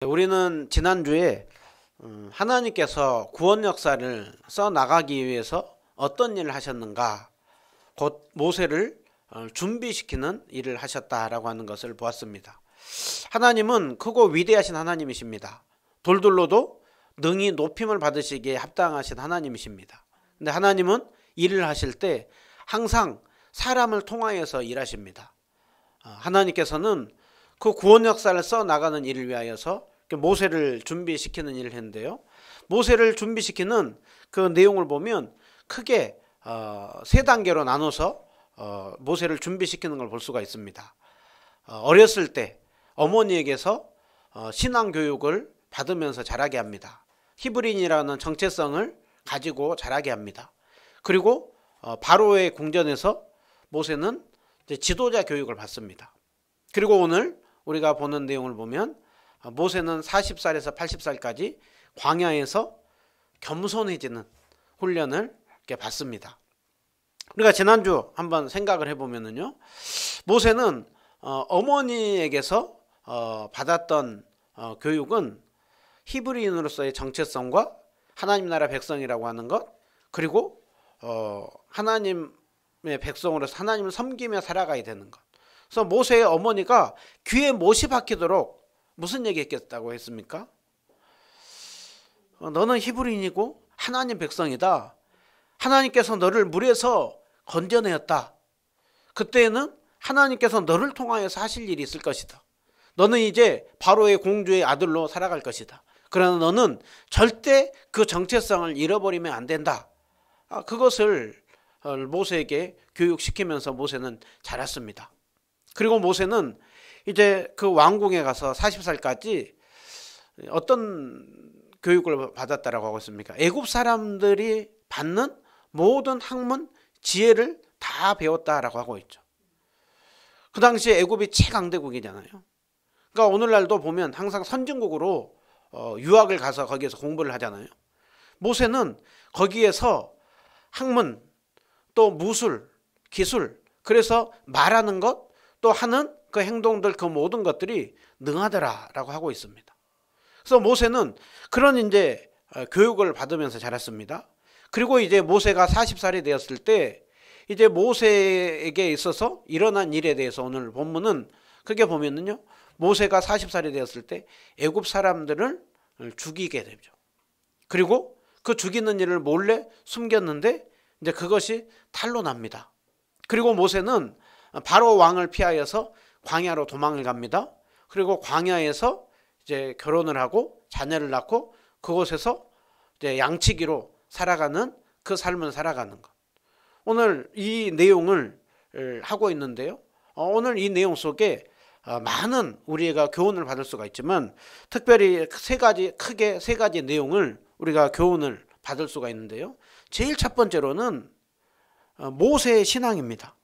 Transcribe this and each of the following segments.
우리는 지난주에 하나님께서 구원 역사를 써나가기 위해서 어떤 일을 하셨는가, 곧 모세를 준비시키는 일을 하셨다라고 하는 것을 보았습니다. 하나님은 크고 위대하신 하나님이십니다. 돌들로도 능히 높임을 받으시기에 합당하신 하나님이십니다. 근데 하나님은 일을 하실 때 항상 사람을 통하여서 일하십니다. 하나님께서는 그 구원 역사를 써나가는 일을 위하여서 모세를 준비시키는 일을 했는데요. 모세를 준비시키는 그 내용을 보면 크게 세 단계로 나눠서 모세를 준비시키는 걸 볼 수가 있습니다. 어렸을 때 어머니에게서 신앙 교육을 받으면서 자라게 합니다. 히브리인이라는 정체성을 가지고 자라게 합니다. 그리고 바로의 궁전에서 모세는 지도자 교육을 받습니다. 그리고 오늘 우리가 보는 내용을 보면 모세는 40살에서 80살까지 광야에서 겸손해지는 훈련을 이렇게 받습니다. 우리가 지난주 한번 생각을 해보면요, 모세는 어머니에게서 받았던 교육은 히브리인으로서의 정체성과 하나님 나라 백성이라고 하는 것, 그리고 하나님의 백성으로서 하나님을 섬기며 살아가야 되는 것. 그래서 모세의 어머니가 귀에 못이 박히도록 무슨 얘기했겠다고 했습니까? 너는 히브리인이고 하나님 백성이다. 하나님께서 너를 물에서 건져내었다. 그때는 하나님께서 너를 통하여서 하실 일이 있을 것이다. 너는 이제 바로의 공주의 아들로 살아갈 것이다. 그러나 너는 절대 그 정체성을 잃어버리면 안 된다. 그것을 모세에게 교육시키면서 모세는 자랐습니다. 그리고 모세는 이제 그 왕궁에 가서 40살까지 어떤 교육을 받았다라고 하고 있습니까? 애굽 사람들이 받는 모든 학문, 지혜를 다 배웠다라고 하고 있죠. 그 당시에 애굽이 최강대국이잖아요. 그러니까 오늘날도 보면 항상 선진국으로 유학을 가서 거기에서 공부를 하잖아요. 모세는 거기에서 학문, 또 무술, 기술, 그래서 말하는 것, 또 하는 그 행동들, 그 모든 것들이 능하더라라고 하고 있습니다. 그래서 모세는 그런 이제 교육을 받으면서 자랐습니다. 그리고 이제 모세가 40살이 되었을 때 이제 모세에게 있어서 일어난 일에 대해서 오늘 본문은 크게 보면은요, 모세가 40살이 되었을 때 애굽 사람들을 죽이게 되죠. 그리고 그 죽이는 일을 몰래 숨겼는데 이제 그것이 탄로납니다. 그리고 모세는 바로 왕을 피하여서 광야로 도망을 갑니다. 그리고 광야에서 이제 결혼을 하고 자녀를 낳고 그곳에서 이제 양치기로 살아가는 그 삶을 살아가는 것. 오늘 이 내용을 하고 있는데요. 오늘 이 내용 속에 많은 우리가 교훈을 받을 수가 있지만 특별히 크게 세 가지 내용을 우리가 교훈을 받을 수가 있는데요. 제일 첫 번째로는 모세의 신앙입니다.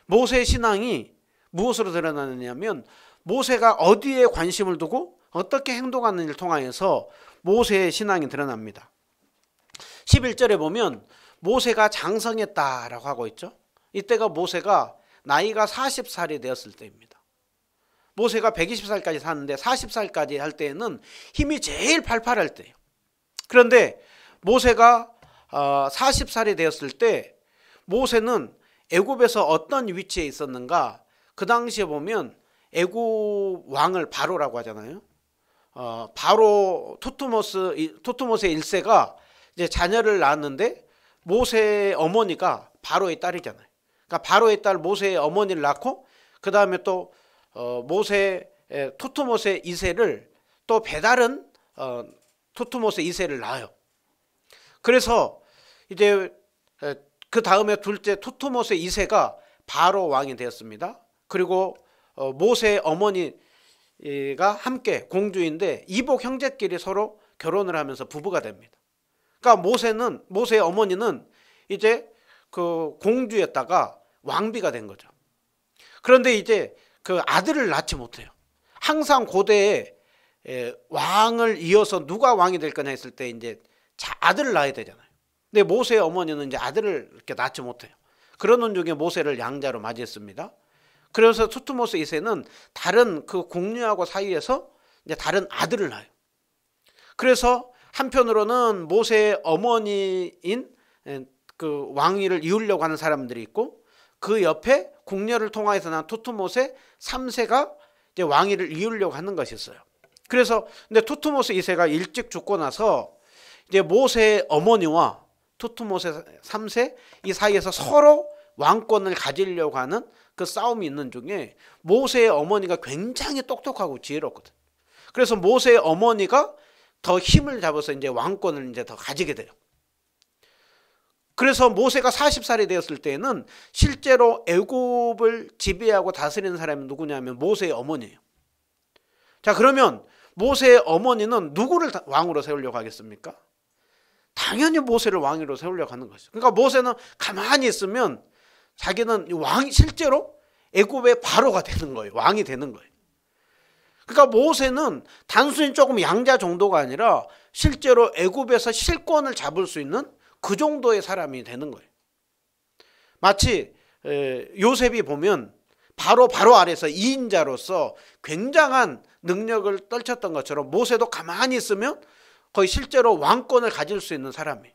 모세의 신앙이 무엇으로 드러나느냐면 모세가 어디에 관심을 두고 어떻게 행동하는지를 통하여서 모세의 신앙이 드러납니다. 11절에 보면 모세가 장성했다라고 하고 있죠. 이때가 모세가 나이가 40살이 되었을 때입니다. 모세가 120살까지 사는데 40살까지 할 때에는 힘이 제일 팔팔할 때예요. 그런데 모세가 40살이 되었을 때 모세는 애굽에서 어떤 위치에 있었는가? 그 당시에 보면 애굽 왕을 바로라고 하잖아요. 바로 토트모스의 1세가 이제 자녀를 낳았는데 모세의 어머니가 바로의 딸이잖아요. 그러니까 바로의 딸 모세의 어머니를 낳고 그 다음에 또 토트모스의 2세를 또 배다른 토트모스의 2세를 낳아요. 그래서 이제 그 다음에 둘째 토트모스의 2세가 바로 왕이 되었습니다. 그리고 모세의 어머니가 함께 공주인데 이복 형제끼리 서로 결혼을 하면서 부부가 됩니다. 그러니까 모세의 어머니는 이제 그 공주였다가 왕비가 된 거죠. 그런데 이제 그 아들을 낳지 못해요. 항상 고대에 왕을 이어서 누가 왕이 될 거냐 했을 때 이제 아들을 낳아야 되잖아요. 근데 모세의 어머니는 이제 아들을 이렇게 낳지 못해요. 그러는 중에 모세를 양자로 맞이했습니다. 그래서 투트모스 2세는 다른 그 공유하고 사이에서 이제 다른 아들을 낳아요. 그래서 한편으로는 모세의 어머니인 그 왕위를 이으려고 하는 사람들이 있고, 그 옆에 궁녀를 통하여서 난 투트모세 3세가 이제 왕위를 이으려고 하는 것이 있어요. 그래서 근데 투트모세 2세가 일찍 죽고 나서 이제 모세의 어머니와 투트모세 3세 이 사이에서 서로 왕권을 가지려고 하는 그 싸움이 있는 중에 모세의 어머니가 굉장히 똑똑하고 지혜롭거든. 그래서 모세의 어머니가 더 힘을 잡아서 이제 왕권을 이제 더 가지게 돼요. 그래서 모세가 40살이 되었을 때에는 실제로 애굽을 지배하고 다스리는 사람이 누구냐면 모세의 어머니예요. 자, 그러면 모세의 어머니는 누구를 왕으로 세우려고 하겠습니까? 당연히 모세를 왕으로 세우려고 하는 것이죠. 그러니까 모세는 가만히 있으면 자기는 왕이 실제로 애굽의 바로가 되는 거예요. 왕이 되는 거예요. 그러니까 모세는 단순히 조금 양자 정도가 아니라 실제로 애굽에서 실권을 잡을 수 있는 그 정도의 사람이 되는 거예요. 마치 요셉이 보면 바로 아래서 2인자로서 굉장한 능력을 떨쳤던 것처럼 모세도 가만히 있으면 거의 실제로 왕권을 가질 수 있는 사람이에요.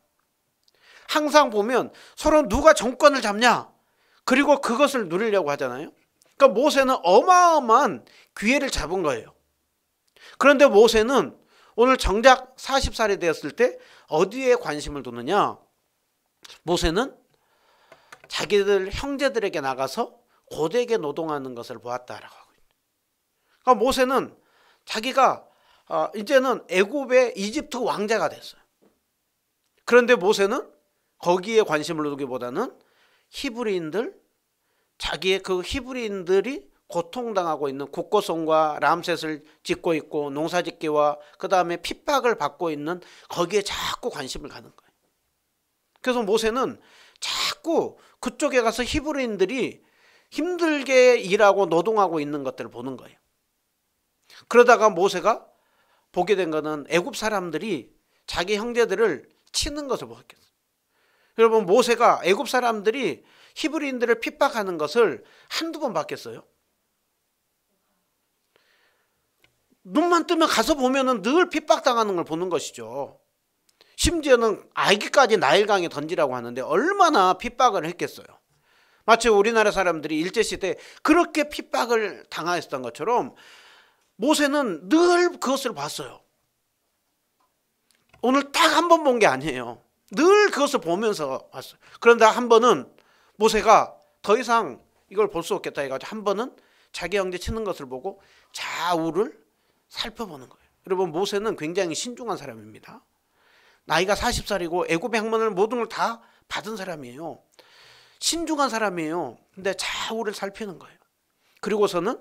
항상 보면 서로 누가 정권을 잡냐, 그리고 그것을 누리려고 하잖아요. 그러니까 모세는 어마어마한 기회를 잡은 거예요. 그런데 모세는 오늘 정작 40살이 되었을 때 어디에 관심을 두느냐? 모세는 자기들 형제들에게 나가서 고되게 노동하는 것을 보았다라고 하고 있어요. 그러니까 모세는 자기가 이제는 애굽의 이집트 왕자가 됐어요. 그런데 모세는 거기에 관심을 두기보다는 히브리인들, 자기의 그 히브리인들이 고통당하고 있는 국고성과 람셋을 짓고 있고 농사짓기와 그 다음에 핍박을 받고 있는 거기에 자꾸 관심을 가는 거예요. 그래서 모세는 자꾸 그쪽에 가서 히브리인들이 힘들게 일하고 노동하고 있는 것들을 보는 거예요. 그러다가 모세가 보게 된 거는 애굽 사람들이 자기 형제들을 치는 것을 보았겠어요. 여러분, 모세가 애굽 사람들이 히브리인들을 핍박하는 것을 한두 번 봤겠어요? 눈만 뜨면 가서 보면은 늘 핍박당하는 걸 보는 것이죠. 심지어는 아기까지 나일강에 던지라고 하는데 얼마나 핍박을 했겠어요. 마치 우리나라 사람들이 일제시대에 그렇게 핍박을 당하였던 것처럼 모세는 늘 그것을 봤어요. 오늘 딱 한 번 본 게 아니에요. 늘 그것을 보면서 봤어요. 그런데 한 번은 모세가 더 이상 이걸 볼 수 없겠다 해가지고 한 번은 자기 형제 치는 것을 보고 좌우를 살펴보는 거예요. 여러분, 모세는 굉장히 신중한 사람입니다. 나이가 40살이고 애굽의 학문을 모든 걸 다 받은 사람이에요. 신중한 사람이에요. 근데 좌우를 살피는 거예요. 그리고서는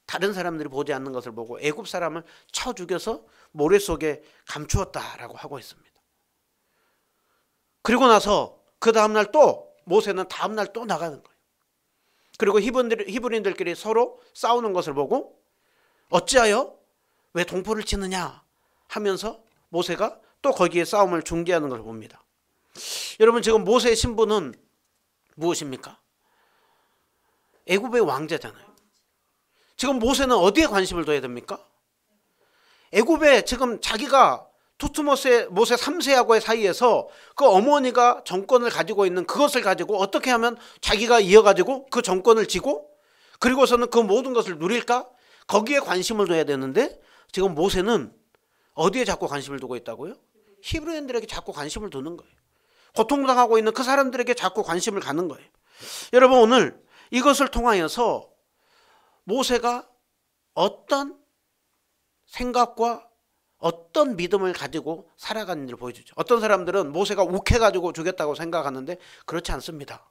다른 사람들이 보지 않는 것을 보고 애굽 사람을 쳐 죽여서 모래 속에 감추었다라고 하고 있습니다. 그리고 나서 그 다음날 또 모세는 다음날 또 나가는 거예요. 그리고 히브리인들끼리 서로 싸우는 것을 보고 어찌하여 왜 동포를 치느냐 하면서 모세가 또 거기에 싸움을 중지하는 것을 봅니다. 여러분, 지금 모세의 신분은 무엇입니까? 애굽의 왕자잖아요. 지금 모세는 어디에 관심을 둬야 됩니까? 애굽에 지금 자기가 투트모세 모세 3세하고의 사이에서 그 어머니가 정권을 가지고 있는 그것을 가지고 어떻게 하면 자기가 이어가지고 그 정권을 쥐고 그리고서는 그 모든 것을 누릴까? 거기에 관심을 둬야 되는데 지금 모세는 어디에 자꾸 관심을 두고 있다고요? 히브리인들에게 자꾸 관심을 두는 거예요. 고통당하고 있는 그 사람들에게 자꾸 관심을 가는 거예요. 여러분, 오늘 이것을 통하여서 모세가 어떤 생각과 어떤 믿음을 가지고 살아가는지를 보여주죠. 어떤 사람들은 모세가 욱해가지고 죽였다고 생각하는데 그렇지 않습니다.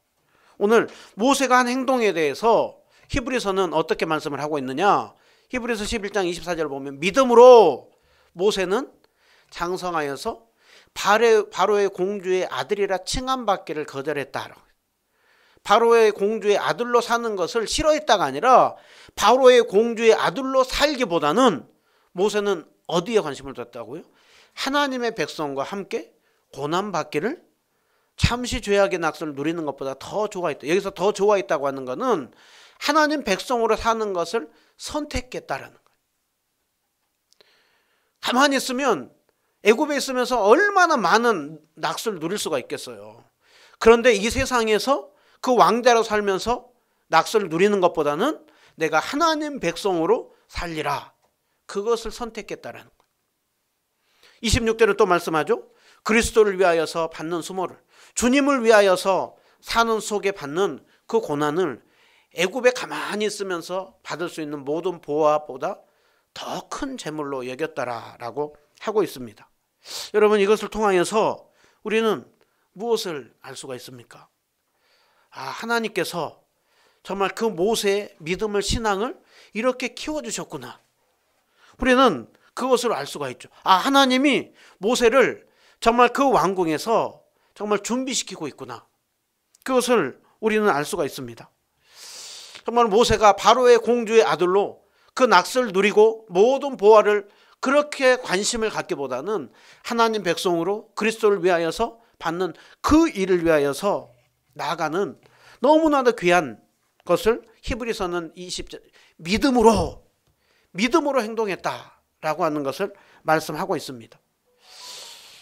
오늘 모세가 한 행동에 대해서 히브리서는 어떻게 말씀을 하고 있느냐? 히브리서 11장 24절 보면 믿음으로 모세는 장성하여서 바로의 공주의 아들이라 칭함받기를 거절했다. 바로의 공주의 아들로 사는 것을 싫어했다가 아니라 바로의 공주의 아들로 살기보다는 모세는 어디에 관심을 뒀다고요? 하나님의 백성과 함께 고난받기를 잠시 죄악의 낙서를 누리는 것보다 더 좋아했다. 여기서 더 좋아했다고 하는 것은 하나님 백성으로 사는 것을 선택했다라는 거예요. 가만히 있으면 애굽에 있으면서 얼마나 많은 낙수를 누릴 수가 있겠어요. 그런데 이 세상에서 그 왕자로 살면서 낙수를 누리는 것보다는 내가 하나님 백성으로 살리라, 그것을 선택했다라는 거예요. 26절은 또 말씀하죠. 그리스도를 위하여서 받는 수모를, 주님을 위하여서 사는 속에 받는 그 고난을 애굽에 가만히 있으면서 받을 수 있는 모든 보화보다 더 큰 재물로 여겼다라고 하고 있습니다. 여러분, 이것을 통하여서 우리는 무엇을 알 수가 있습니까? 하나님께서 정말 그 모세의 믿음을, 신앙을 이렇게 키워주셨구나. 우리는 그것을 알 수가 있죠. 하나님이 모세를 정말 그 왕궁에서 정말 준비시키고 있구나. 그것을 우리는 알 수가 있습니다. 정말 모세가 바로의 공주의 아들로 그 낙서를 누리고 모든 보화를 그렇게 관심을 갖기보다는 하나님 백성으로 그리스도를 위하여서 받는 그 일을 위하여서 나아가는 너무나도 귀한 것을 히브리서는 20절 믿음으로 행동했다라고 하는 것을 말씀하고 있습니다.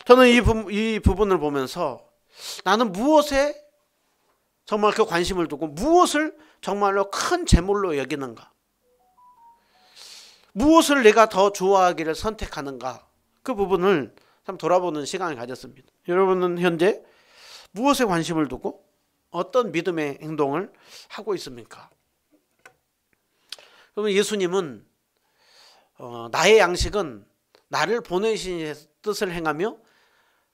저는 이 부분을 보면서 나는 무엇에 정말 그 관심을 두고 무엇을 정말로 큰 재물로 여기는가, 무엇을 내가 더 좋아하기를 선택하는가, 그 부분을 참 돌아보는 시간을 가졌습니다. 여러분은 현재 무엇에 관심을 두고 어떤 믿음의 행동을 하고 있습니까? 그러면 예수님은 나의 양식은 나를 보내신 뜻을 행하며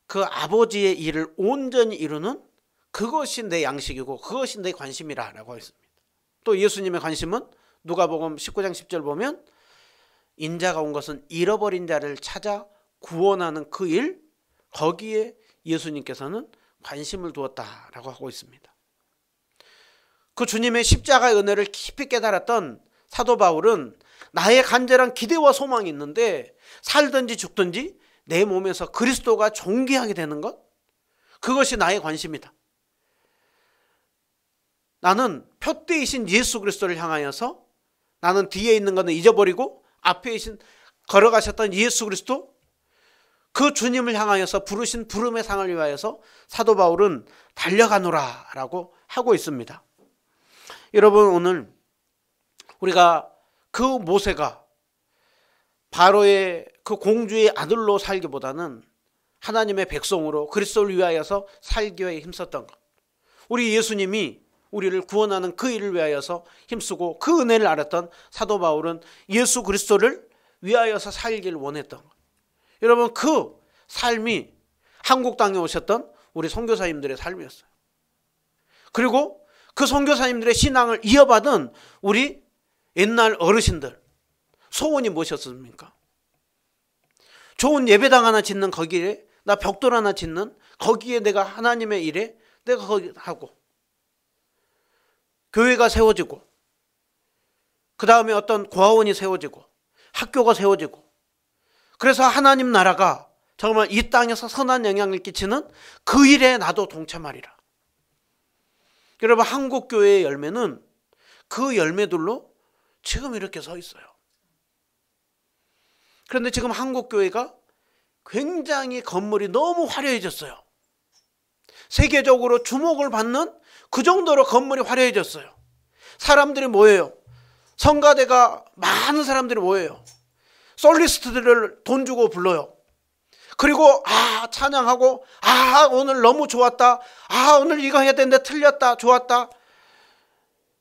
그 아버지의 일을 온전히 이루는 그것이 내 양식이고 그것이 내 관심이라고 했습니다. 또 예수님의 관심은 누가복음 19장 10절 보면 인자가 온 것은 잃어버린 자를 찾아 구원하는 그 일, 거기에 예수님께서는 관심을 두었다라고 하고 있습니다. 그 주님의 십자가의 은혜를 깊이 깨달았던 사도 바울은 나의 간절한 기대와 소망이 있는데 살든지 죽든지 내 몸에서 그리스도가 존귀하게 되는 것, 그것이 나의 관심이다. 나는 표대이신 예수 그리스도를 향하여서 나는 뒤에 있는 것은 잊어버리고 앞에 계신 걸어가셨던 예수 그리스도, 그 주님을 향하여서 부르신 부름의 상을 위하여서 사도 바울은 달려가노라 라고 하고 있습니다. 여러분, 오늘 우리가 그 모세가 바로의 그 공주의 아들로 살기보다는 하나님의 백성으로 그리스도를 위하여서 살기 위해 힘썼던 것, 우리 예수님이 우리를 구원하는 그 일을 위하여서 힘쓰고 그 은혜를 알았던 사도 바울은 예수 그리스도를 위하여서 살기를 원했던 것, 여러분, 그 삶이 한국 땅에 오셨던 우리 선교사님들의 삶이었어요. 그리고 그 선교사님들의 신앙을 이어받은 우리 옛날 어르신들 소원이 무엇이었습니까? 좋은 예배당 하나 짓는 거기에, 나 벽돌 하나 짓는 거기에 내가 하나님의 일에 내가 거기 하고, 교회가 세워지고, 그 다음에 어떤 고아원이 세워지고, 학교가 세워지고, 그래서 하나님 나라가 정말 이 땅에서 선한 영향을 끼치는 그 일에 나도 동참하리라. 여러분, 한국교회의 열매는 그 열매들로 지금 이렇게 서 있어요. 그런데 지금 한국교회가 굉장히 건물이 너무 화려해졌어요. 세계적으로 주목을 받는 그 정도로 건물이 화려해졌어요. 사람들이 모여요. 성가대가 많은 사람들이 모여요. 솔리스트들을 돈 주고 불러요. 그리고 찬양하고, 오늘 너무 좋았다, 오늘 이거 해야 되는데 틀렸다, 좋았다,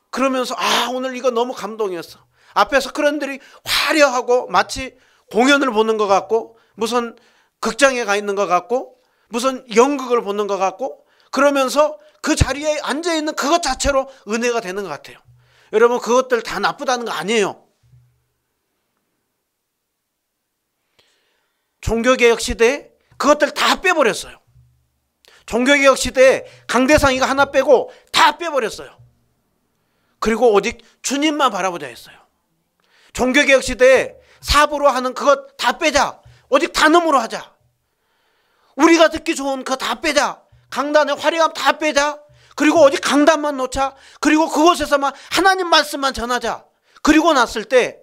그러면서 오늘 이거 너무 감동이었어. 앞에서 그런들이 화려하고 마치 공연을 보는 것 같고, 무슨 극장에 가 있는 것 같고, 무슨 연극을 보는 것 같고, 그러면서 그 자리에 앉아있는 그것 자체로 은혜가 되는 것 같아요. 여러분, 그것들 다 나쁘다는 거 아니에요. 종교개혁 시대에 그것들 다 빼버렸어요. 종교개혁 시대에 강대상이가 하나 빼고 다 빼버렸어요. 그리고 오직 주님만 바라보자 했어요. 종교개혁 시대에 사부로 하는 그것 다 빼자. 오직 단음으로 하자. 우리가 듣기 좋은 그거 다 빼자. 강단의 화려함 다 빼자. 그리고 오직 강단만 놓자. 그리고 그곳에서만 하나님 말씀만 전하자. 그리고 났을 때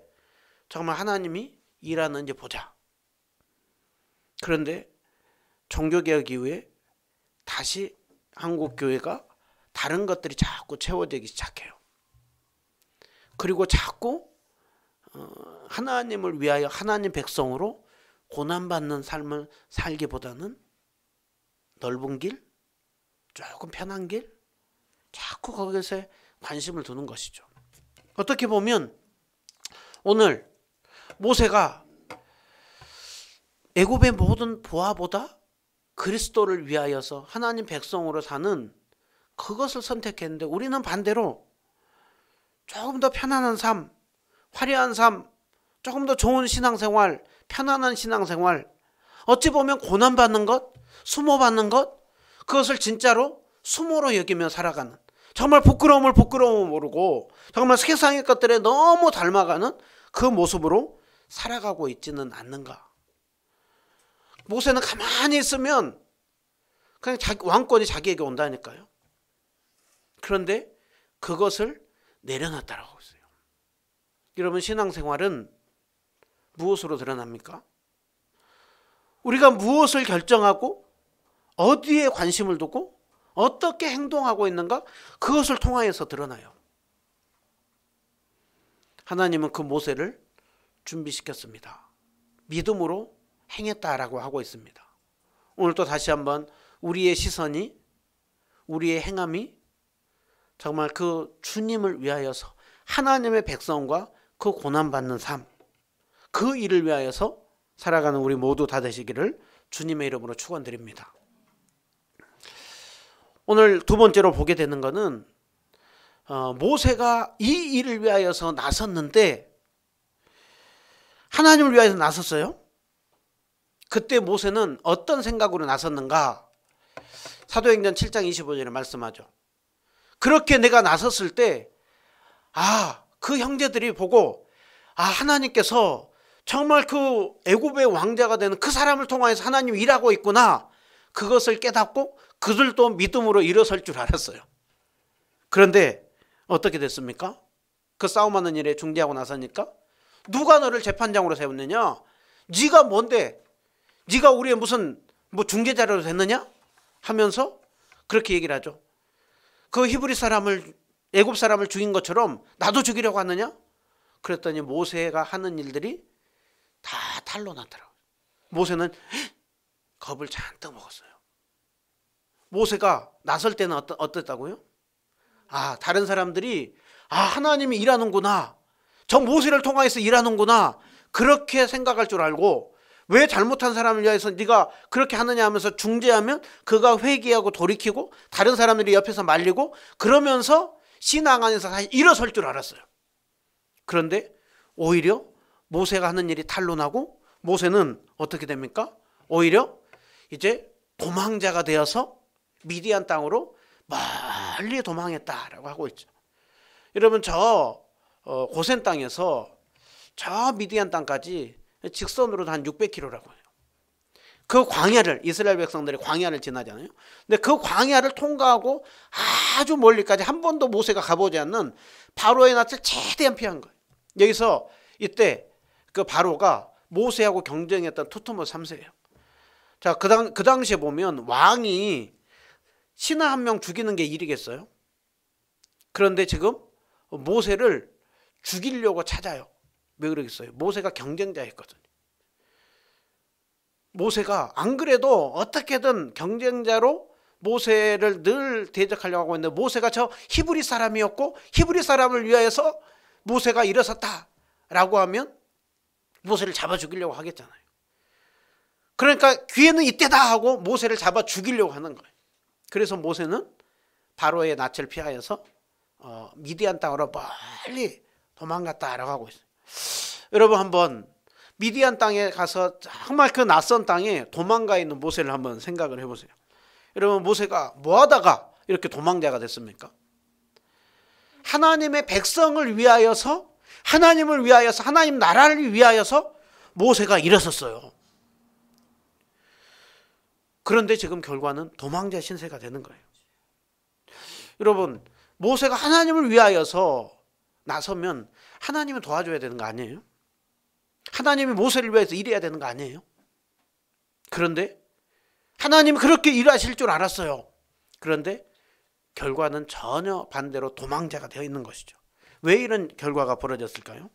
정말 하나님이 일하는지 보자. 그런데 종교개혁 이후에 다시 한국 교회가 다른 것들이 자꾸 채워지기 시작해요. 그리고 자꾸 하나님을 위하여 하나님 백성으로 고난받는 삶을 살기보다는 넓은 길, 조금 편한 길, 자꾸 거기서 관심을 두는 것이죠. 어떻게 보면 오늘 모세가 애굽의 모든 보화보다 그리스도를 위하여서 하나님 백성으로 사는 그것을 선택했는데, 우리는 반대로 조금 더 편안한 삶, 화려한 삶, 조금 더 좋은 신앙생활, 편안한 신앙생활, 어찌 보면 고난받는 것, 수모받는 것, 그것을 진짜로 수모로 여기며 살아가는, 정말 부끄러움을 모르고 정말 세상의 것들에 너무 닮아가는 그 모습으로 살아가고 있지는 않는가. 모세는 가만히 있으면 그냥 왕권이 자기에게 온다니까요. 그런데 그것을 내려놨다라고 했어요. 여러분, 신앙생활은 무엇으로 드러납니까? 우리가 무엇을 결정하고 어디에 관심을 두고 어떻게 행동하고 있는가, 그것을 통하여서 드러나요. 하나님은 그 모세를 준비시켰습니다. 믿음으로 행했다라고 하고 있습니다. 오늘 또 다시 한번 우리의 시선이, 우리의 행함이 정말 그 주님을 위하여서 하나님의 백성과 그 고난받는 삶, 그 일을 위하여서 살아가는 우리 모두 다 되시기를 주님의 이름으로 축원드립니다. 오늘 두 번째로 보게 되는 것은 모세가 이 일을 위하여서 나섰는데, 하나님을 위하여서 나섰어요. 그때 모세는 어떤 생각으로 나섰는가? 사도행전 7장 25절에 말씀하죠. 그렇게 내가 나섰을 때 그 형제들이 보고 하나님께서 정말 그 애굽의 왕자가 되는 그 사람을 통하여서 하나님이 일하고 있구나, 그것을 깨닫고 그들도 믿음으로 일어설 줄 알았어요. 그런데 어떻게 됐습니까? 그 싸움하는 일에 중재하고 나서니까 누가 너를 재판장으로 세웠느냐? 네가 뭔데? 네가 우리의 무슨 중재자로 됐느냐? 하면서 그렇게 얘기를 하죠. 그 히브리 사람을, 애굽 사람을 죽인 것처럼 나도 죽이려고 하느냐? 그랬더니 모세가 하는 일들이 다 탄로나더라고요. 모세는 겁을 잔뜩 먹었어요. 모세가 나설 때는 어땠다고요? 다른 사람들이 하나님이 일하는구나, 저 모세를 통하여서 일하는구나, 그렇게 생각할 줄 알고, 왜 잘못한 사람을 위해서 네가 그렇게 하느냐 하면서 중재하면 그가 회개하고 돌이키고 다른 사람들이 옆에서 말리고 그러면서 신앙 안에서 다시 일어설 줄 알았어요. 그런데 오히려 모세가 하는 일이 탄로나고 모세는 어떻게 됩니까? 오히려 이제 도망자가 되어서 미디안 땅으로 멀리 도망했다라고 하고 있죠. 여러분, 저 고센 땅에서 저 미디안 땅까지 직선으로 한 600km라고 해요. 그 광야를, 이스라엘 백성들이 광야를 지나잖아요. 근데 그 광야를 통과하고 아주 멀리까지 한 번도 모세가 가보지 않는 바로의 낯을 최대한 피한 거예요. 여기서 이때 그 바로가 모세하고 경쟁했던 투트모스 3세예요. 자, 그 당시에 보면 왕이 신하 한 명 죽이는 게 일이겠어요? 그런데 지금 모세를 죽이려고 찾아요. 왜 그러겠어요? 모세가 경쟁자였거든요. 모세가 안 그래도 어떻게든 경쟁자로 모세를 늘 대적하려고 하고 있는데, 모세가 저 히브리 사람이었고 히브리 사람을 위하여서 모세가 일어섰다라고 하면 모세를 잡아 죽이려고 하겠잖아요. 그러니까 기회는 이때다 하고 모세를 잡아 죽이려고 하는 거예요. 그래서 모세는 바로의 낯을 피하여서 미디안 땅으로 멀리 도망갔다라고 하고 있어요. 여러분, 한번 미디안 땅에 가서 정말 그 낯선 땅에 도망가 있는 모세를 한번 생각을 해보세요. 여러분, 모세가 뭐 하다가 이렇게 도망자가 됐습니까? 하나님의 백성을 위하여서, 하나님을 위하여서, 하나님 나라를 위하여서 모세가 일어섰어요. 그런데 지금 결과는 도망자 신세가 되는 거예요. 여러분, 모세가 하나님을 위하여서 나서면 하나님은 도와줘야 되는 거 아니에요? 하나님이 모세를 위해서 일해야 되는 거 아니에요? 그런데 하나님이 그렇게 일하실 줄 알았어요. 그런데 결과는 전혀 반대로 도망자가 되어 있는 것이죠. 왜 이런 결과가 벌어졌을까요?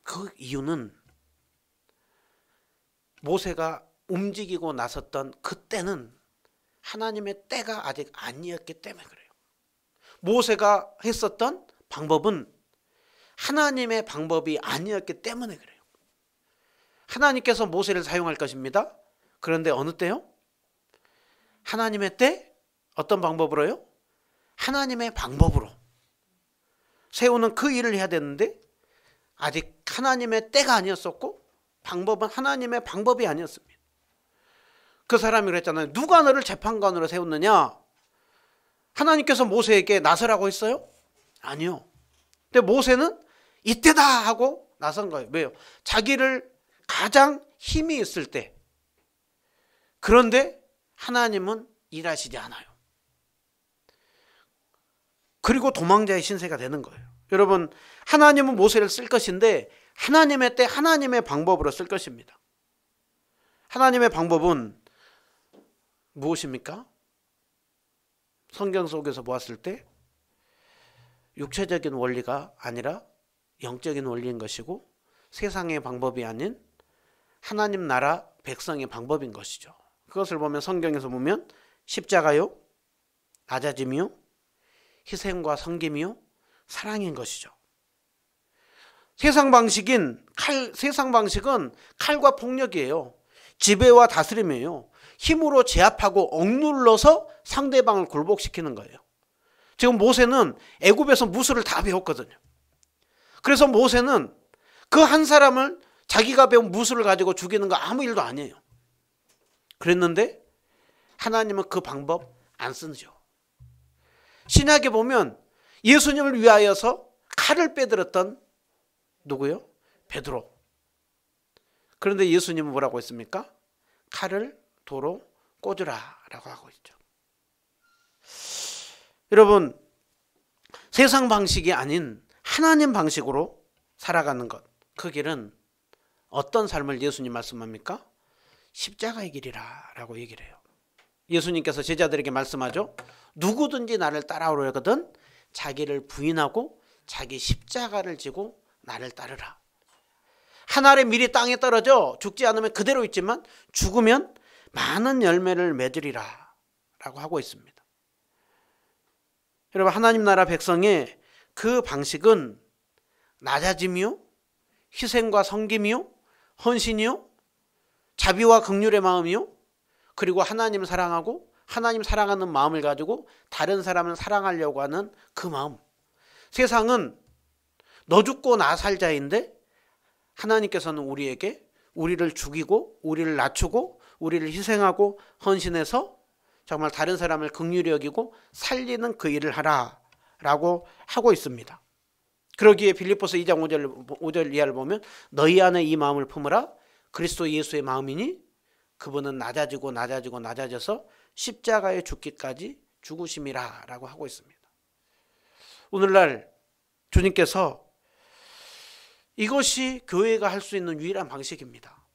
그 이유는 모세가 움직이고 나섰던 그때는 하나님의 때가 아직 아니었기 때문에 그래요. 모세가 했었던 방법은 하나님의 방법이 아니었기 때문에 그래요. 하나님께서 모세를 사용할 것입니다. 그런데 어느 때요? 하나님의 때? 어떤 방법으로요? 하나님의 방법으로 세우는 그 일을 해야 되는데 아직 하나님의 때가 아니었었고 방법은 하나님의 방법이 아니었습니다. 그 사람이 그랬잖아요. 누가 너를 재판관으로 세웠느냐? 하나님께서 모세에게 나서라고 했어요? 아니요. 근데 모세는 이때다 하고 나선 거예요. 왜요? 자기를 가장 힘이 있을 때. 그런데 하나님은 일하시지 않아요. 그리고 도망자의 신세가 되는 거예요. 여러분, 하나님은 모세를 쓸 것인데 하나님의 때 하나님의 방법으로 쓸 것입니다. 하나님의 방법은 무엇입니까? 성경 속에서 보았을 때 육체적인 원리가 아니라 영적인 원리인 것이고 세상의 방법이 아닌 하나님 나라 백성의 방법인 것이죠. 그것을 보면 성경에서 보면 십자가요, 낮아짐이요, 희생과 섬김이요, 사랑인 것이죠. 세상 방식은 칼과 폭력이에요. 지배와 다스림이에요. 힘으로 제압하고 억눌러서 상대방을 굴복시키는 거예요. 지금 모세는 애굽에서 무술을 다 배웠거든요. 그래서 모세는 그 한 사람을 자기가 배운 무술을 가지고 죽이는 거 아무 일도 아니에요. 그랬는데 하나님은 그 방법 안 쓰죠. 신약에 보면 예수님을 위하여서 칼을 빼들었던 누구요? 베드로. 그런데 예수님은 뭐라고 했습니까? 칼을 도로 꽂으라 라고 하고 있죠. 여러분, 세상 방식이 아닌 하나님 방식으로 살아가는 것, 그 길은 어떤 삶을 예수님 말씀합니까? 십자가의 길이라 라고 얘기를 해요. 예수님께서 제자들에게 말씀하죠. 누구든지 나를 따라오려거든 자기를 부인하고 자기 십자가를 지고 나를 따르라. 한 알의 밀이 땅에 떨어져 죽지 않으면 그대로 있지만 죽으면 많은 열매를 맺으리라 라고 하고 있습니다. 여러분, 하나님 나라 백성의 그 방식은 낮아짐이요, 희생과 섬김이요, 헌신이요, 자비와 긍휼의 마음이요, 그리고 하나님을 사랑하고 하나님 사랑하는 마음을 가지고 다른 사람을 사랑하려고 하는 그 마음. 세상은 너 죽고 나 살자인데 하나님께서는 우리에게 우리를 죽이고 우리를 낮추고 우리를 희생하고 헌신해서 정말 다른 사람을 긍휼히 여기고 살리는 그 일을 하라라고 하고 있습니다. 그러기에 빌립보서 2장 5절 이하를 보면 너희 안에 이 마음을 품으라. 그리스도 예수의 마음이니 그분은 낮아져서 십자가에 죽기까지 죽으심이라 라고 하고 있습니다. 오늘날 주님께서 이것이 교회가 할 수 있는 유일한 방식입니다.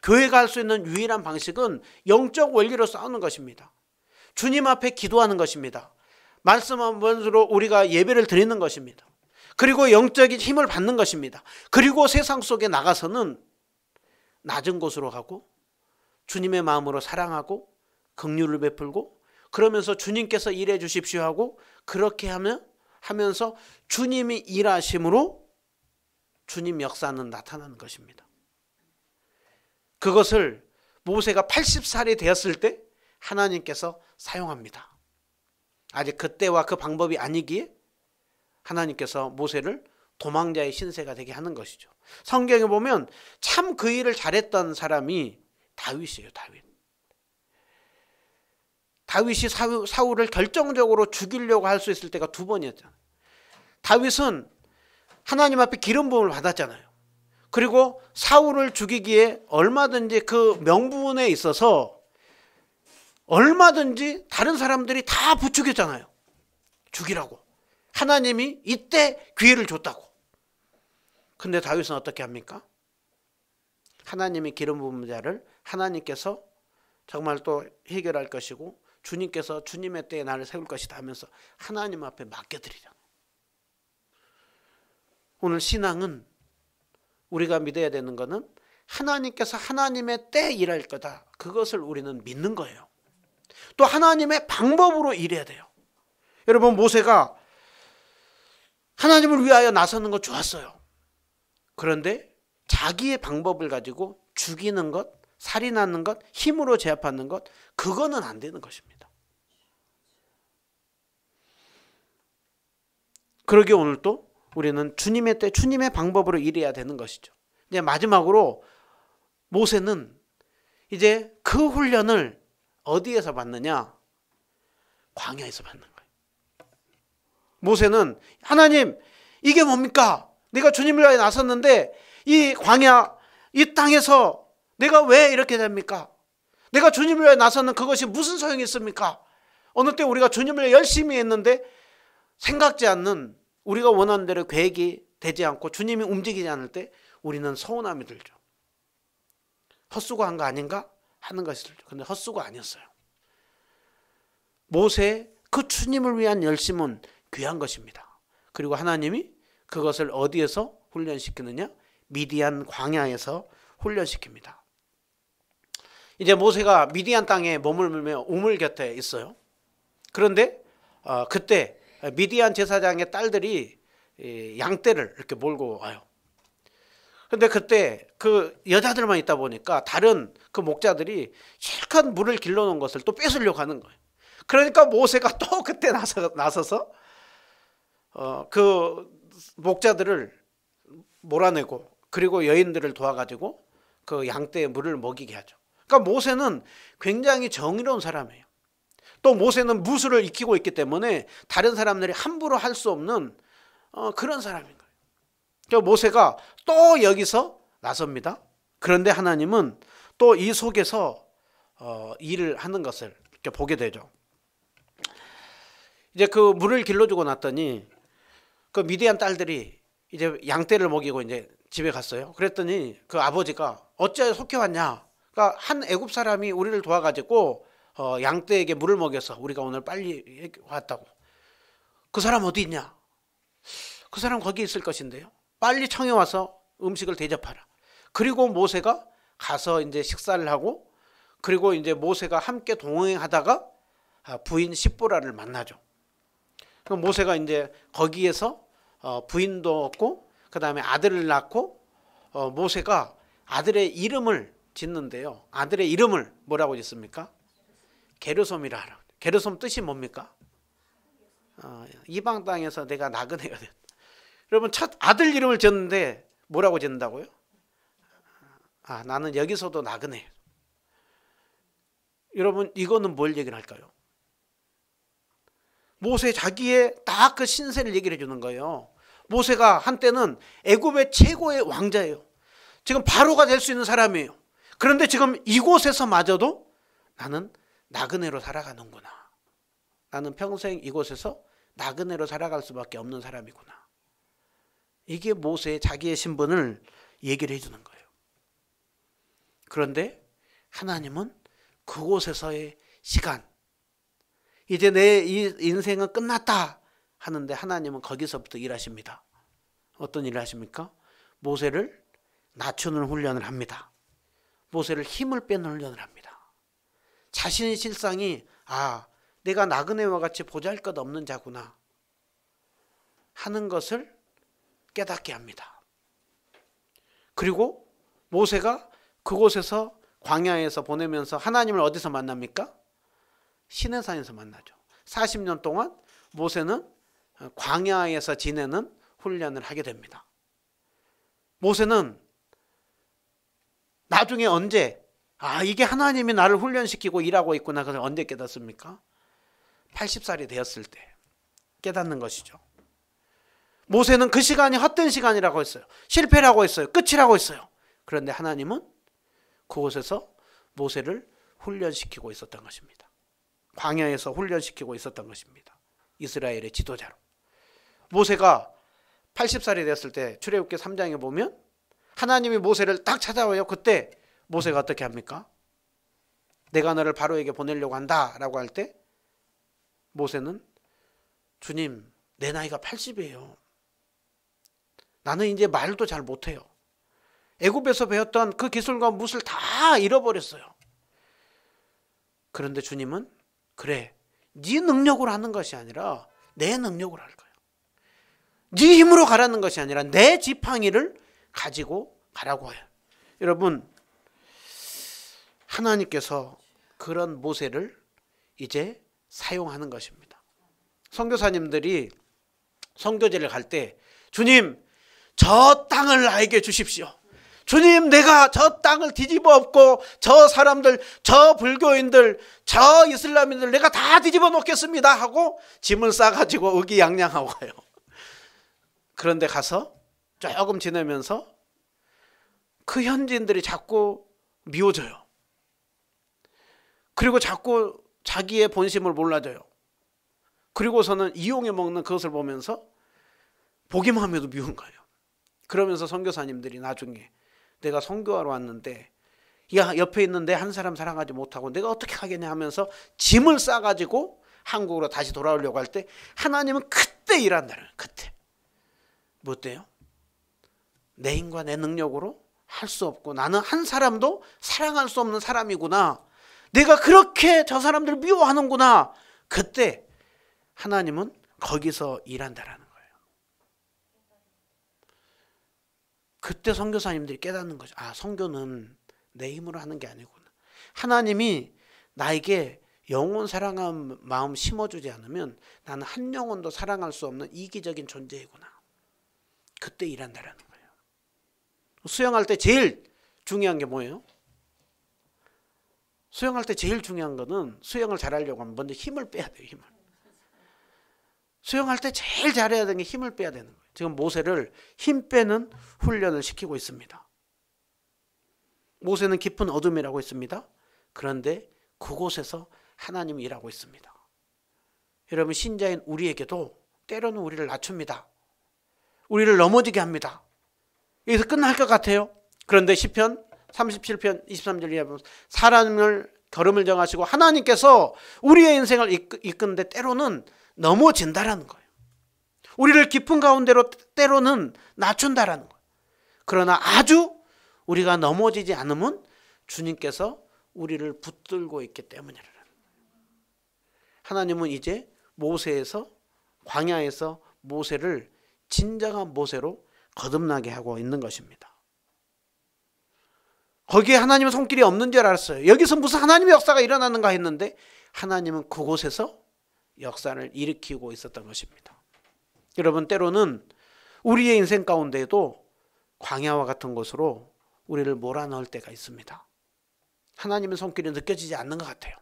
교회가 할 수 있는 유일한 방식은 영적 원리로 싸우는 것입니다. 주님 앞에 기도하는 것입니다. 말씀한 번으로 우리가 예배를 드리는 것입니다. 그리고 영적인 힘을 받는 것입니다. 그리고 세상 속에 나가서는 낮은 곳으로 가고 주님의 마음으로 사랑하고 긍휼을 베풀고 그러면서 주님께서 일해 주십시오 하고 그렇게 하면서 주님이 일하심으로 주님 역사는 나타나는 것입니다. 그것을 모세가 80살이 되었을 때 하나님께서 사용합니다. 아직 그때와 그 방법이 아니기에 하나님께서 모세를 도망자의 신세가 되게 하는 것이죠. 성경에 보면 참 그 일을 잘했던 사람이 다윗이에요. 다윗이 사울을 결정적으로 죽이려고 할 수 있을 때가 두 번이었잖아요. 다윗은 하나님 앞에 기름 부음을 받았잖아요. 그리고 사울을 죽이기에 얼마든지 그 명분에 있어서 얼마든지 다른 사람들이 다 부추겼잖아요. 죽이라고. 하나님이 이때 기회를 줬다고. 근데 다윗은 어떻게 합니까? 하나님이 기름 부은 자를 하나님께서 정말 또 해결할 것이고 주님께서 주님의 때에 나를 세울 것이다 하면서 하나님 앞에 맡겨드리잖아요. 오늘 신앙은 우리가 믿어야 되는 것은 하나님께서 하나님의 때에 일할 거다. 그것을 우리는 믿는 거예요. 또 하나님의 방법으로 일해야 돼요. 여러분, 모세가 하나님을 위하여 나서는 거 좋았어요. 그런데 자기의 방법을 가지고 죽이는 것, 살인하는 것, 힘으로 제압하는 것, 그거는 안 되는 것입니다. 그러기에 오늘 또 우리는 주님의 때 주님의 방법으로 일해야 되는 것이죠. 이제 마지막으로 모세는 이제 그 훈련을 어디에서 받느냐? 광야에서 받는 거예요. 모세는 하나님, 이게 뭡니까? 내가 주님을 위하여 나섰는데 이 광야, 이 땅에서 내가 왜 이렇게 됩니까? 내가 주님을 위하여 나서는 그것이 무슨 소용이 있습니까? 어느 때 우리가 주님을 위하여 열심히 했는데 생각지 않는, 우리가 원하는 대로 계획이 되지 않고 주님이 움직이지 않을 때 우리는 서운함이 들죠. 헛수고한 거 아닌가 하는 것이 들죠. 그런데 헛수고 아니었어요. 모세의 그 주님을 위한 열심은 귀한 것입니다. 그리고 하나님이 그것을 어디에서 훈련시키느냐? 미디안 광야에서 훈련시킵니다. 이제 모세가 미디안 땅에 머물며 우물 곁에 있어요. 그런데 그때 미디안 제사장의 딸들이 양떼를 이렇게 몰고 와요. 근데 그때 그 여자들만 있다 보니까 다른 그 목자들이 실컷 물을 길러놓은 것을 또 뺏으려고 하는 거예요. 그러니까 모세가 또 그때 나서서 그 목자들을 몰아내고 그리고 여인들을 도와가지고 그 양떼에 물을 먹이게 하죠. 그러니까 모세는 굉장히 정의로운 사람이에요. 또 모세는 무술을 익히고 있기 때문에 다른 사람들이 함부로 할 수 없는 그런 사람인 거예요. 그러니까 모세가 또 여기서 나섭니다. 그런데 하나님은 또 이 속에서 일을 하는 것을 이렇게 보게 되죠. 이제 그 물을 길러주고 났더니 그 미디안 딸들이 이제 양떼를 먹이고 이제 집에 갔어요. 그랬더니 그 아버지가 어째 속해 왔냐? 그러니까 한 애굽 사람이 우리를 도와가지고 양떼에게 물을 먹여서 우리가 오늘 빨리 왔다고. 그 사람 어디 있냐? 그 사람 거기 있을 것인데요. 빨리 청해 와서 음식을 대접하라. 그리고 모세가 가서 이제 식사를 하고, 그리고 이제 모세가 함께 동행하다가 부인 십보라를 만나죠. 그럼 모세가 이제 거기에서 부인도 얻고 그 다음에 아들을 낳고 모세가 아들의 이름을 짓는데요. 아들의 이름을 뭐라고 짓습니까? 게르솜이라 하라. 게르솜 뜻이 뭡니까? 이방 땅에서 내가 나그네가 됐다. 여러분, 첫 아들 이름을 지었는데 뭐라고 짓는다고요? 나는 여기서도 나그네. 여러분, 이거는 뭘 얘기를 할까요? 모세 자기의 딱 그 신세를 얘기를 해주는 거예요. 모세가 한때는 애굽의 최고의 왕자예요. 지금 바로가 될 수 있는 사람이에요. 그런데 지금 이곳에서마저도 나는 나그네로 살아가는구나. 나는 평생 이곳에서 나그네로 살아갈 수밖에 없는 사람이구나. 이게 모세의 자기의 신분을 얘기를 해주는 거예요. 그런데 하나님은 그곳에서의 시간, 이제 내 이 인생은 끝났다 하는데 하나님은 거기서부터 일하십니다. 어떤 일을 하십니까? 모세를 낮추는 훈련을 합니다. 모세를 힘을 빼는 훈련을 합니다. 자신의 실상이 내가 나그네와 같이 보잘것없는 자구나 하는 것을 깨닫게 합니다. 그리고 모세가 그곳에서 광야에서 보내면서 하나님을 어디서 만납니까? 시내산에서 만나죠. 40년 동안 모세는 광야에서 지내는 훈련을 하게 됩니다. 모세는 나중에 언제 이게 하나님이 나를 훈련시키고 일하고 있구나, 그걸 언제 깨닫습니까? 80살이 되었을 때 깨닫는 것이죠. 모세는 그 시간이 헛된 시간이라고 했어요. 실패라고 했어요. 끝이라고 했어요. 그런데 하나님은 그곳에서 모세를 훈련시키고 있었던 것입니다. 광야에서 훈련시키고 있었던 것입니다. 이스라엘의 지도자로. 모세가 80살이 되었을 때 출애굽기 3장에 보면 하나님이 모세를 딱 찾아와요. 그때 모세가 어떻게 합니까? 내가 너를 바로에게 보내려고 한다 라고 할 때 모세는 주님, 내 나이가 80이에요. 나는 이제 말도 잘 못해요. 애굽에서 배웠던 그 기술과 무술 다 잃어버렸어요. 그런데 주님은 그래, 네 능력으로 하는 것이 아니라 내 능력으로 할 거야. 네 힘으로 가라는 것이 아니라 내 지팡이를 가지고 가라고 해요. 여러분, 하나님께서 그런 모세를 이제 사용하는 것입니다. 선교사님들이 선교제를 갈 때 주님, 저 땅을 나에게 주십시오. 주님, 내가 저 땅을 뒤집어 엎고 저 사람들, 저 불교인들, 저 이슬람인들 내가 다 뒤집어 놓겠습니다 하고 짐을 싸가지고 의기양양하고 가요. 그런데 가서 조금 지내면서 그 현지인들이 자꾸 미워져요. 그리고 자꾸 자기의 본심을 몰라줘요. 그리고서는 이용해 먹는 그것을 보면서 보기만 해도 미운 거예요. 그러면서 선교사님들이 나중에 내가 선교하러 왔는데 야, 옆에 있는데 한 사람 사랑하지 못하고 내가 어떻게 하겠냐 하면서 짐을 싸가지고 한국으로 다시 돌아오려고 할 때 하나님은 그때 일한다는 거예요. 그때. 뭐 어때요? 내 힘과 내 능력으로 할 수 없고 나는 한 사람도 사랑할 수 없는 사람이구나. 내가 그렇게 저 사람들을 미워하는구나. 그때 하나님은 거기서 일한다라는 거예요. 그때 선교사님들이 깨닫는 거죠. 아, 선교는 내 힘으로 하는 게 아니구나. 하나님이 나에게 영혼 사랑하는 마음 심어주지 않으면 나는 한 영혼도 사랑할 수 없는 이기적인 존재이구나. 그때 일한다라는 거예요. 수영할 때 제일 중요한 게 뭐예요? 수영할 때 제일 중요한 거는 수영을 잘하려고 하면 먼저 힘을 빼야 돼요. 힘을. 수영할 때 제일 잘해야 되는 게 힘을 빼야 되는 거예요. 지금 모세를 힘 빼는 훈련을 시키고 있습니다. 모세는 깊은 어둠이라고 했습니다. 그런데 그곳에서 하나님이 일하고 있습니다. 여러분, 신자인 우리에게도 때로는 우리를 낮춥니다. 우리를 넘어지게 합니다. 여기서 끝날 것 같아요. 그런데 시편 37편 23절 이하에 보면 사람을 걸음을 정하시고 하나님께서 우리의 인생을 이끄는데 때로는 넘어진다라는 거예요. 우리를 깊은 가운데로 때로는 낮춘다라는 거예요. 그러나 아주 우리가 넘어지지 않으면 주님께서 우리를 붙들고 있기 때문이라는 거예요. 하나님은 이제 모세에서 광야에서 모세를 진정한 모세로 거듭나게 하고 있는 것입니다. 거기에 하나님의 손길이 없는 줄 알았어요. 여기서 무슨 하나님의 역사가 일어나는가 했는데 하나님은 그곳에서 역사를 일으키고 있었던 것입니다. 여러분, 때로는 우리의 인생 가운데에도 광야와 같은 곳으로 우리를 몰아넣을 때가 있습니다. 하나님의 손길이 느껴지지 않는 것 같아요.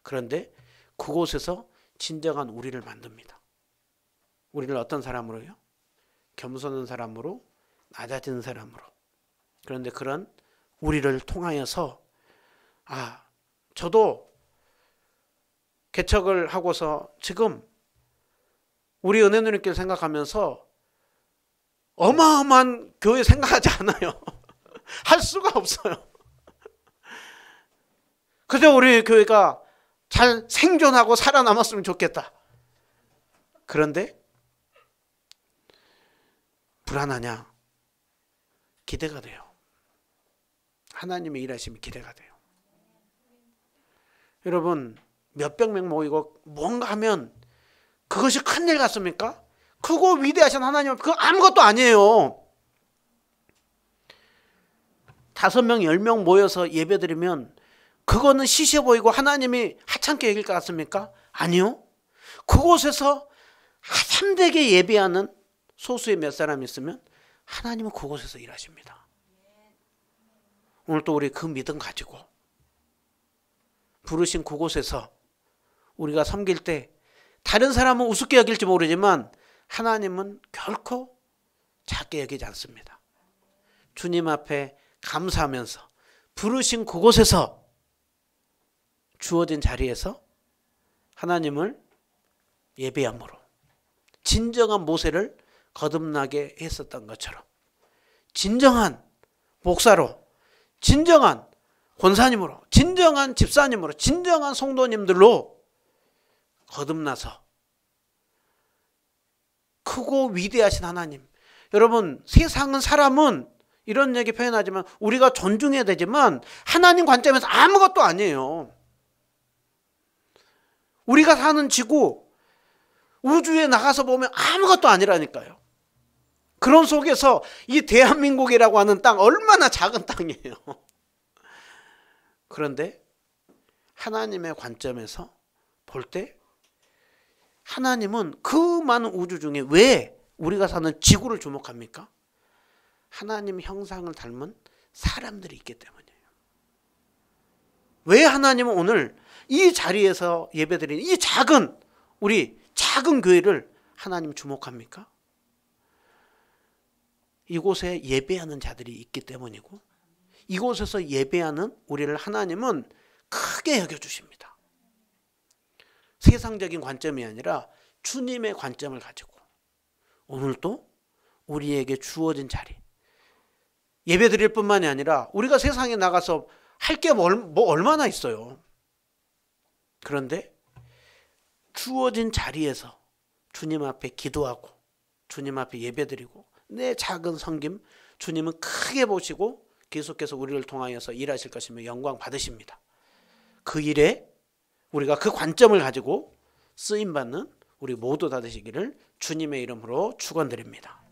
그런데 그곳에서 진정한 우리를 만듭니다. 우리를 어떤 사람으로요? 겸손한 사람으로, 낮아진 사람으로. 그런데 그런 우리를 통하여서 저도 개척을 하고서 지금 우리 은혜누리길 생각하면서 어마어마한 교회 생각하지 않아요. 할 수가 없어요. 그저 우리 교회가 잘 생존하고 살아남았으면 좋겠다. 그런데 불안하냐? 기대가 돼요. 하나님의 일하심이 기대가 돼요. 여러분, 몇백 명 모이고 뭔가 하면 그것이 큰일 같습니까? 크고 위대하신 하나님, 그거 아무것도 아니에요. 5명, 10명 모여서 예배드리면 그거는 시시해 보이고 하나님이 하찮게 여길 것 같습니까? 아니요. 그곳에서 참되게 예배하는 소수의 몇 사람이 있으면 하나님은 그곳에서 일하십니다. 오늘 또 우리 그 믿음 가지고 부르신 그곳에서 우리가 섬길 때 다른 사람은 우습게 여길지 모르지만 하나님은 결코 작게 여기지 않습니다. 주님 앞에 감사하면서 부르신 그곳에서 주어진 자리에서 하나님을 예배함으로 진정한 모세를 거듭나게 했었던 것처럼 진정한 목사로, 진정한 권사님으로, 진정한 집사님으로, 진정한 성도님들로 거듭나서 크고 위대하신 하나님. 여러분, 세상은, 사람은 이런 얘기 표현하지만 우리가 존중해야 되지만 하나님 관점에서 아무것도 아니에요. 우리가 사는 지구, 우주에 나가서 보면 아무것도 아니라니까요. 그런 속에서 이 대한민국이라고 하는 땅, 얼마나 작은 땅이에요. 그런데 하나님의 관점에서 볼 때 하나님은 그 많은 우주 중에 왜 우리가 사는 지구를 주목합니까? 하나님 형상을 닮은 사람들이 있기 때문이에요. 왜 하나님은 오늘 이 자리에서 예배드리는 이 작은, 우리 작은 교회를 하나님 주목합니까? 이곳에 예배하는 자들이 있기 때문이고, 이곳에서 예배하는 우리를 하나님은 크게 여겨주십니다. 세상적인 관점이 아니라 주님의 관점을 가지고 오늘도 우리에게 주어진 자리, 예배 드릴 뿐만이 아니라 우리가 세상에 나가서 할 게 뭐 얼마나 있어요. 그런데 주어진 자리에서 주님 앞에 기도하고 주님 앞에 예배드리고 내 작은 섬김 주님은 크게 보시고 계속해서 우리를 통하여서 일하실 것이며 영광 받으십니다. 그 일에 우리가 그 관점을 가지고 쓰임받는 우리 모두 다 되시기를 주님의 이름으로 축원드립니다.